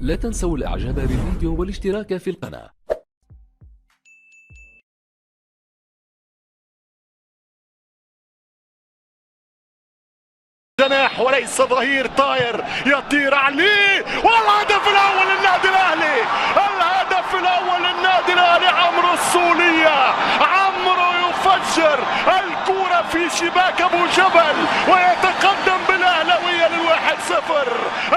لا تنسوا الاعجاب بالفيديو والاشتراك في القناة. جناح وليس ظهير طاير يطير عليه، والهدف الاول للنادي الاهلي، الهدف الاول للنادي الاهلي. عمرو السولية، عمرو يفجر الكرة في شباك ابو جبل ويتقدم بالاهلاوية لل1-0.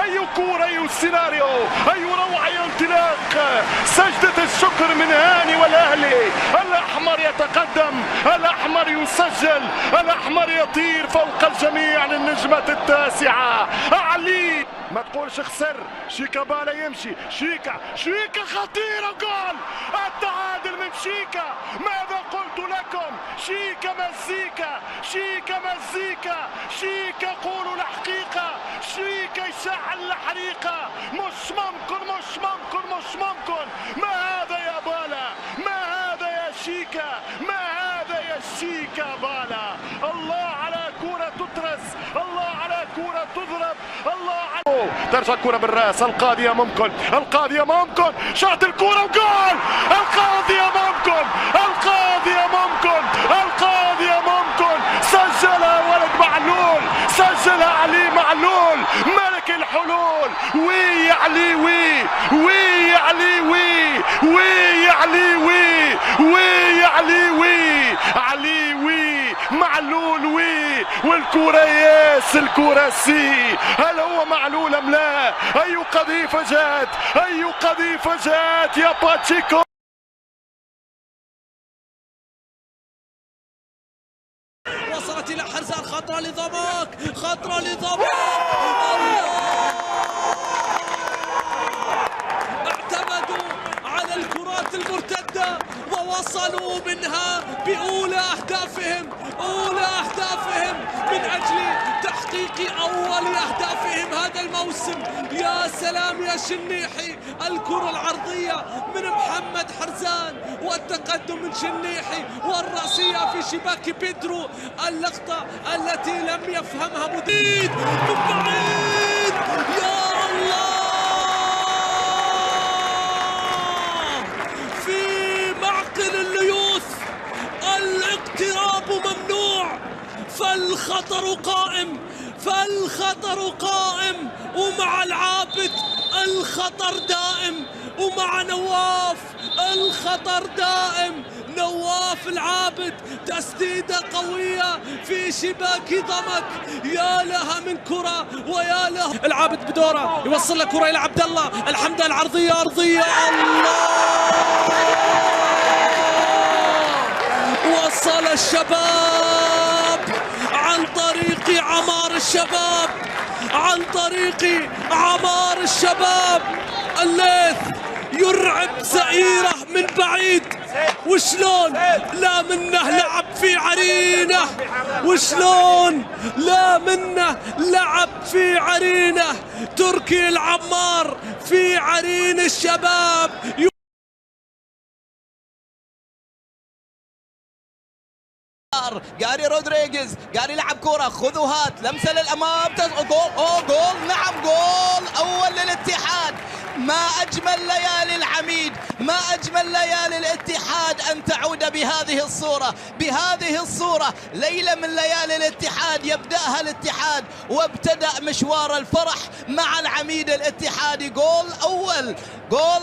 اي كرة، اي سيناريو، اي روعة، اي انطلاق. سجدة الشكر من هاني والاهلي. الاحمر يتقدم، الاحمر يسجل، الاحمر يطير فوق الجميع للنجمة التاسعة. علي ما تقولش خسر. شيكا بالا يمشي، شيكا خطيرة، جول التعادل من شيكا. ماذا قلت لكم؟ شيكا مزيكا، شيكا مزيكا، شيكا قولوا الحقيقة، شيكا يشعل الحريقة. مش ممكن، مش ممكن، مش ممكن. ما هذا يا بالا؟ ما هذا يا شيكا؟ ما هذا يا شيكا بالا؟ الله على كرة تترس، الله على كرة تضرب، الله على ترجع الكرة بالراس. القاضية ممكن، القاضية ممكن، شاط الكرة وجول. القاضية ممكن، القاضية ممكن، القاضية ممكن. سجلها ولد معلول، سجلها علي معلول ملك الحلول. وي علي وي، وي علي وي، وي علي وي، وي علي وي، علي وي، معلول وي. والكرة ياس، الكرة سي. هل هو معلول ام لا؟ اي قذيفة جات، اي قذيفة جات يا باتشيكو. وصلت الى حرزان، خطرة لضمك، خطرة لضمك. اعتمدوا على الكرات المرتدة ووصلوا منها بأولى أهدافهم، أولى أهدافهم من أجل تحقيق أول أهدافهم هذا الموسم. يا سلام يا شنيحي، الكرة العرضية من محمد حرزان والتقدم من شنيحي والرأسية في شباك بيدرو. اللقطة التي لم يفهمها مديد من بعيد. يا الله، الليوث الاقتراب ممنوع، فالخطر قائم، فالخطر قائم، ومع العابد الخطر دائم، ومع نواف الخطر دائم. نواف العابد تسديدة قوية في شباك ضمك. يا لها من كرة ويا لها. العابد بدوره يوصل له كرة إلى عبد الله، الحمدة العرضية أرضية. الله، وصل الشباب عن طريق عمار الشباب، عن طريق عمار الشباب. الليث يرعب زئيره من بعيد، وشلون لا منه لعب في عرينه، وشلون لا منه لعب في عرينه. تركي العمار في عرين الشباب. جاري رودريغيز، جاري يلعب كرة، خذ وهات، لمسة للأمام، جول. أوه جول، نعم جول أول للاتحاد. ما أجمل ليالي العميد، ما أجمل ليالي الاتحاد أن تعود بهذه الصورة، بهذه الصورة. ليلة من ليالي الاتحاد يبدأها الاتحاد، وابتدأ مشوار الفرح مع العميد الاتحادي. جول أول، جول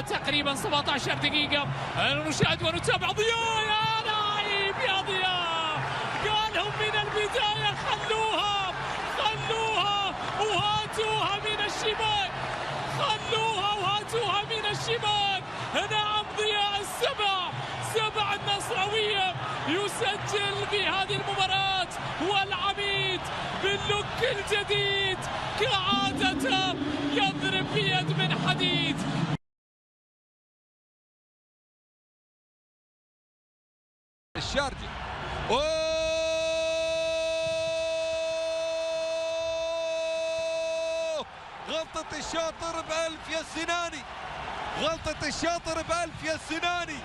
تقريبا 17 دقيقة. نشاهد ونتابع ضياء. يا نايف يا ضياء، قالهم من البداية خلوها، خلوها وهاتوها من الشباك، خلوها وهاتوها من الشباك. نعم ضياء سبع النصراوية يسجل في هذه المباراة، والعميد باللوك الجديد كعادته يضرب بيد من حديد. الشارجي، اوه غلطة الشاطر بألف يا السناني، غلطة الشاطر بألف يا السناني.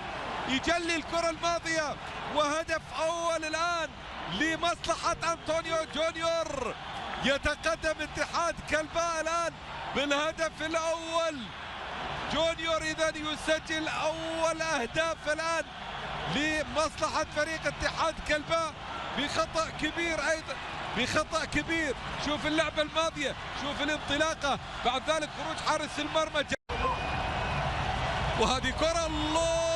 يجلي الكرة الماضية وهدف أول الآن لمصلحة أنطونيو جونيور. يتقدم اتحاد كلباء الآن بالهدف الأول. جونيور إذا يسجل أول أهداف الآن لمصلحة فريق اتحاد كلباء بخطأ كبير أيضا، بخطأ كبير. شوف اللعبة الماضية، شوف الانطلاقة، بعد ذلك خروج حارس المرمى. وهذه كرة، الله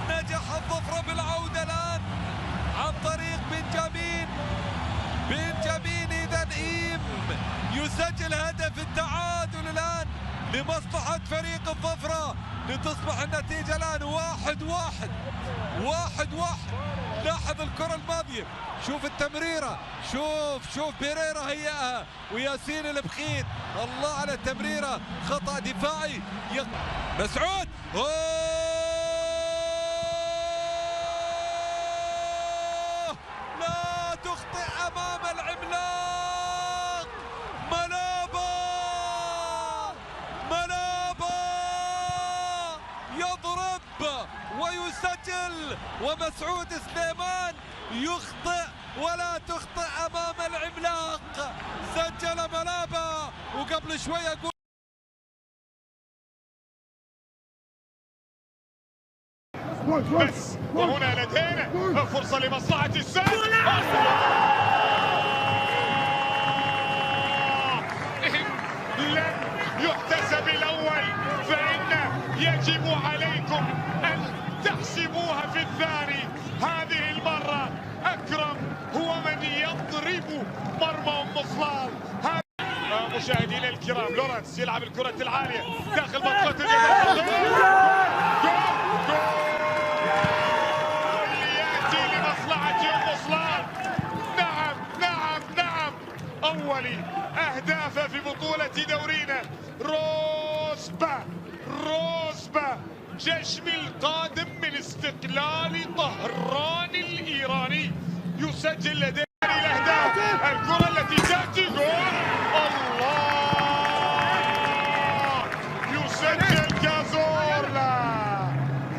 نجح الظفرة بالعودة الآن عن طريق بنجامين إذا إيم يسجل هدف التعادل الآن لمصلحة فريق الظفرة، لتصبح النتيجة الآن 1-1. لاحظ الكرة الماضية، شوف التمريرة، شوف بيريرا هيئها وياسين البخيت، الله على التمريرة، خطأ دفاعي. مسعود، لا تخطئ أمام العملاق ملابا يضرب ويسجل، ومسعود سليمان يخطئ ولا تخطئ أمام العملاق. سجل ملابا، وقبل شوية أقول بس. وهنا لدينا فرصة لمصلحة السد. إن لم يحتسب الأول فإن يجب عليكم أن تحسبوها في الثاني. هذه المرة أكرم هو من يضرب مرمى أم صلال. مشاهدينا الكرام، لورنس يلعب الكرة العالية داخل منطقة الجزاء. أولي أهداف في بطولة دورينا. روزبا جشم القادم من استقلال طهران الإيراني يسجل لديه الأهداف. الكرة التي تأتي جول، الله، يسجل كازورلا.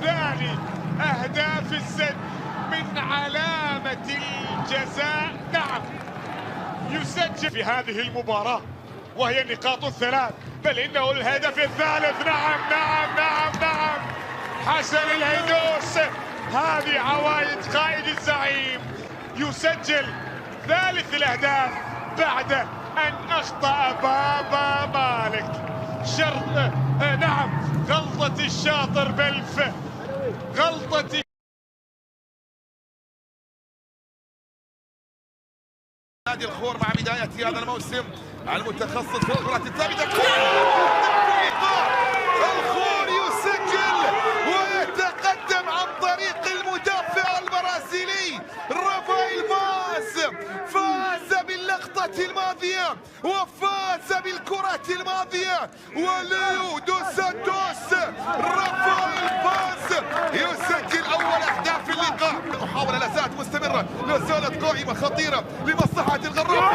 ثاني أهداف السد من علامة الجزاء. نعم، يسجل في هذه المباراة وهي النقاط الثلاث، بل إنه الهدف الثالث. نعم. حسن الهيدوس، هذه عوايد قائد الزعيم، يسجل ثالث الأهداف بعد أن أخطأ بابا مالك. غلطة الشاطر بلف، غلطة نادي الخور مع بداية هذا الموسم المتخصص في الكرات الثابتة. الخور يسجل ويتقدم عن طريق المدافع البرازيلي رافائيل فاز باللقطة الماضية وفاز بالكرة الماضية. وليو دوس سانتوس، رافائيل فاز يسجل أول أهداف اللقاء. محاولة لا زالت مستمرة، لا زالت قائمة خطيرة لمصلحة الغرافة.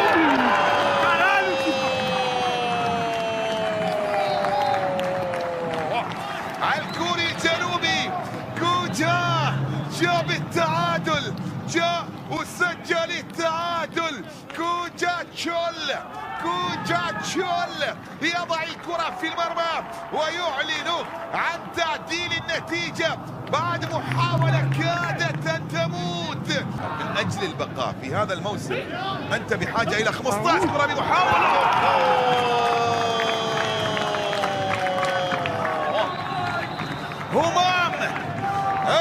الكوري الجنوبي كوجا جاب التعادل، جاء وسجل التعادل. كوجا تشول يضع الكرة في المرمى ويعلن عن تعديل النتيجة بعد محاولة كادت أن تموت. من أجل البقاء في هذا الموسم أنت بحاجة إلى 15 كرة بمحاولة. همام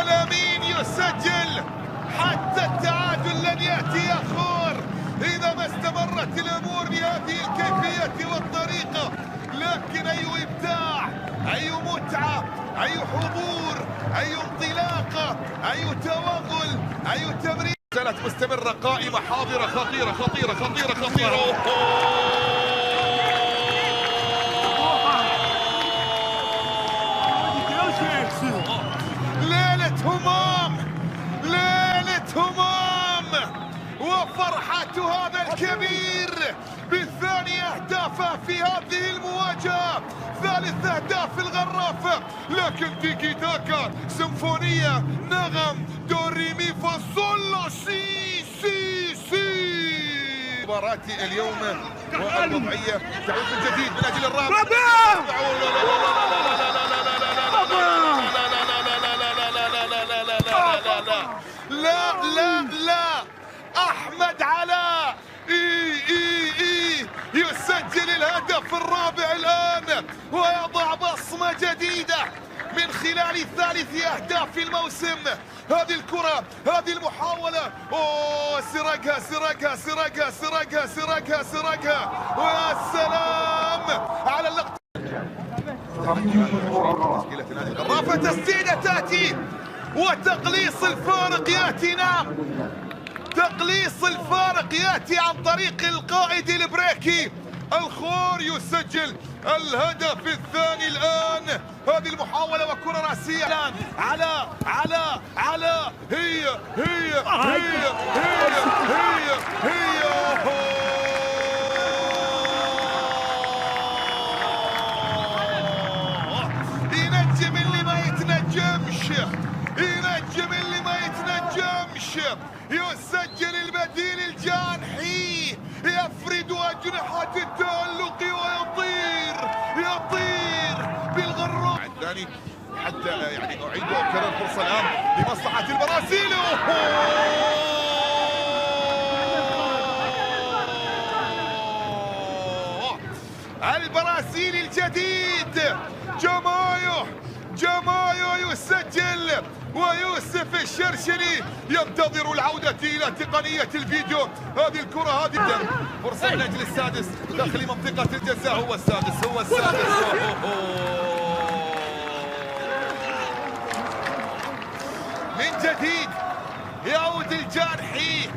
الأمين يسجل، حتى التعادل لن يأتي يا خور إذا ما استمرت الأمور بهذه الكيفية والطريقة. لكن أي إبداع، أي متعة، أي حضور، أي انطلاقة، أي توغل، أي تمرير. زالت مستمرة، قائمة حاضرة، خطيرة. ليلة همام وفرحة هذا الكبير بثاني أهدافه في هذه المواجهة. ثالث أهداف الغرافة، لكن تيكي تاكا سيمفونية نغم دوريمي فاصولو سي سي سي. مباراة اليوم والوضعية تعود من جديد من أجل الرابع. لا لا لا أحمد علاء يسجل الهدف الرابع الآن ويضع بصمة جديدة من خلال ثالث أهداف الموسم. هذه الكرة، هذه المحاولة، سرقها سرقها سرقها سرقها سرقها سرقها، ويا سلام على اللقطة. تشكيلة نادي الغرافة، تسديدة تأتي وتقليص الفارق يأتي. نعم، تقليص الفارق يأتي عن طريق القائد البريكي. الخور يسجل الهدف الثاني الآن. هذه المحاولة وكرة رأسية الآن على هي ينجم اللي ما يتنجمش، ينجم اللي ما يتنجمش. يسجل البديل الجانحي، يفرد أجنحة التألق ويطير بالغرام الثاني حتى يعني أعيد وأكرر الفرصة الآن لمصلحة البرازيل. البرازيلي الجديد جمايو يسجل، ويوسف الشرشلي ينتظر العودة إلى تقنية الفيديو. هذه الكرة، هذه فرصة من أجل السادس داخل منطقة الجزاء. هو السادس من جديد يعود الجارحي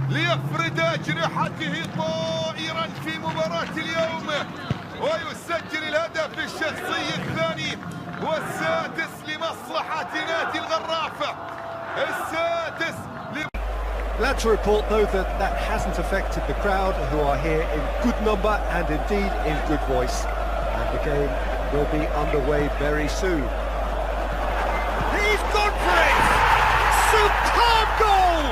ليفرد أجنحته طائرا في مباراة اليوم ويسجل الهدف الشخصي الثاني والسادس لمصلحة نادي الغرافة. السادس Glad to report though that hasn't affected the crowd, who are here in good number and indeed in good voice, and the game will be underway very soon. He's gone for it! Superb goal!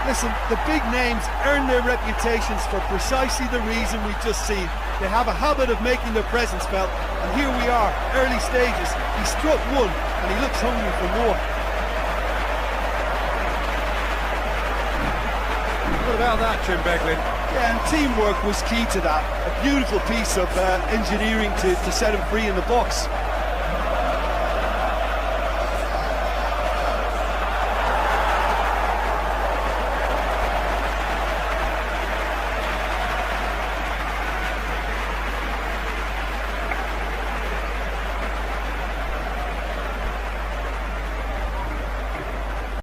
Listen, the big names earn their reputations for precisely the reason we've just seen. They have a habit of making their presence felt, and here we are, early stages. He struck one and he looks hungry for more. What about that, Jim Beglin? Yeah, and teamwork was key to that. A beautiful piece of engineering to set him free in the box.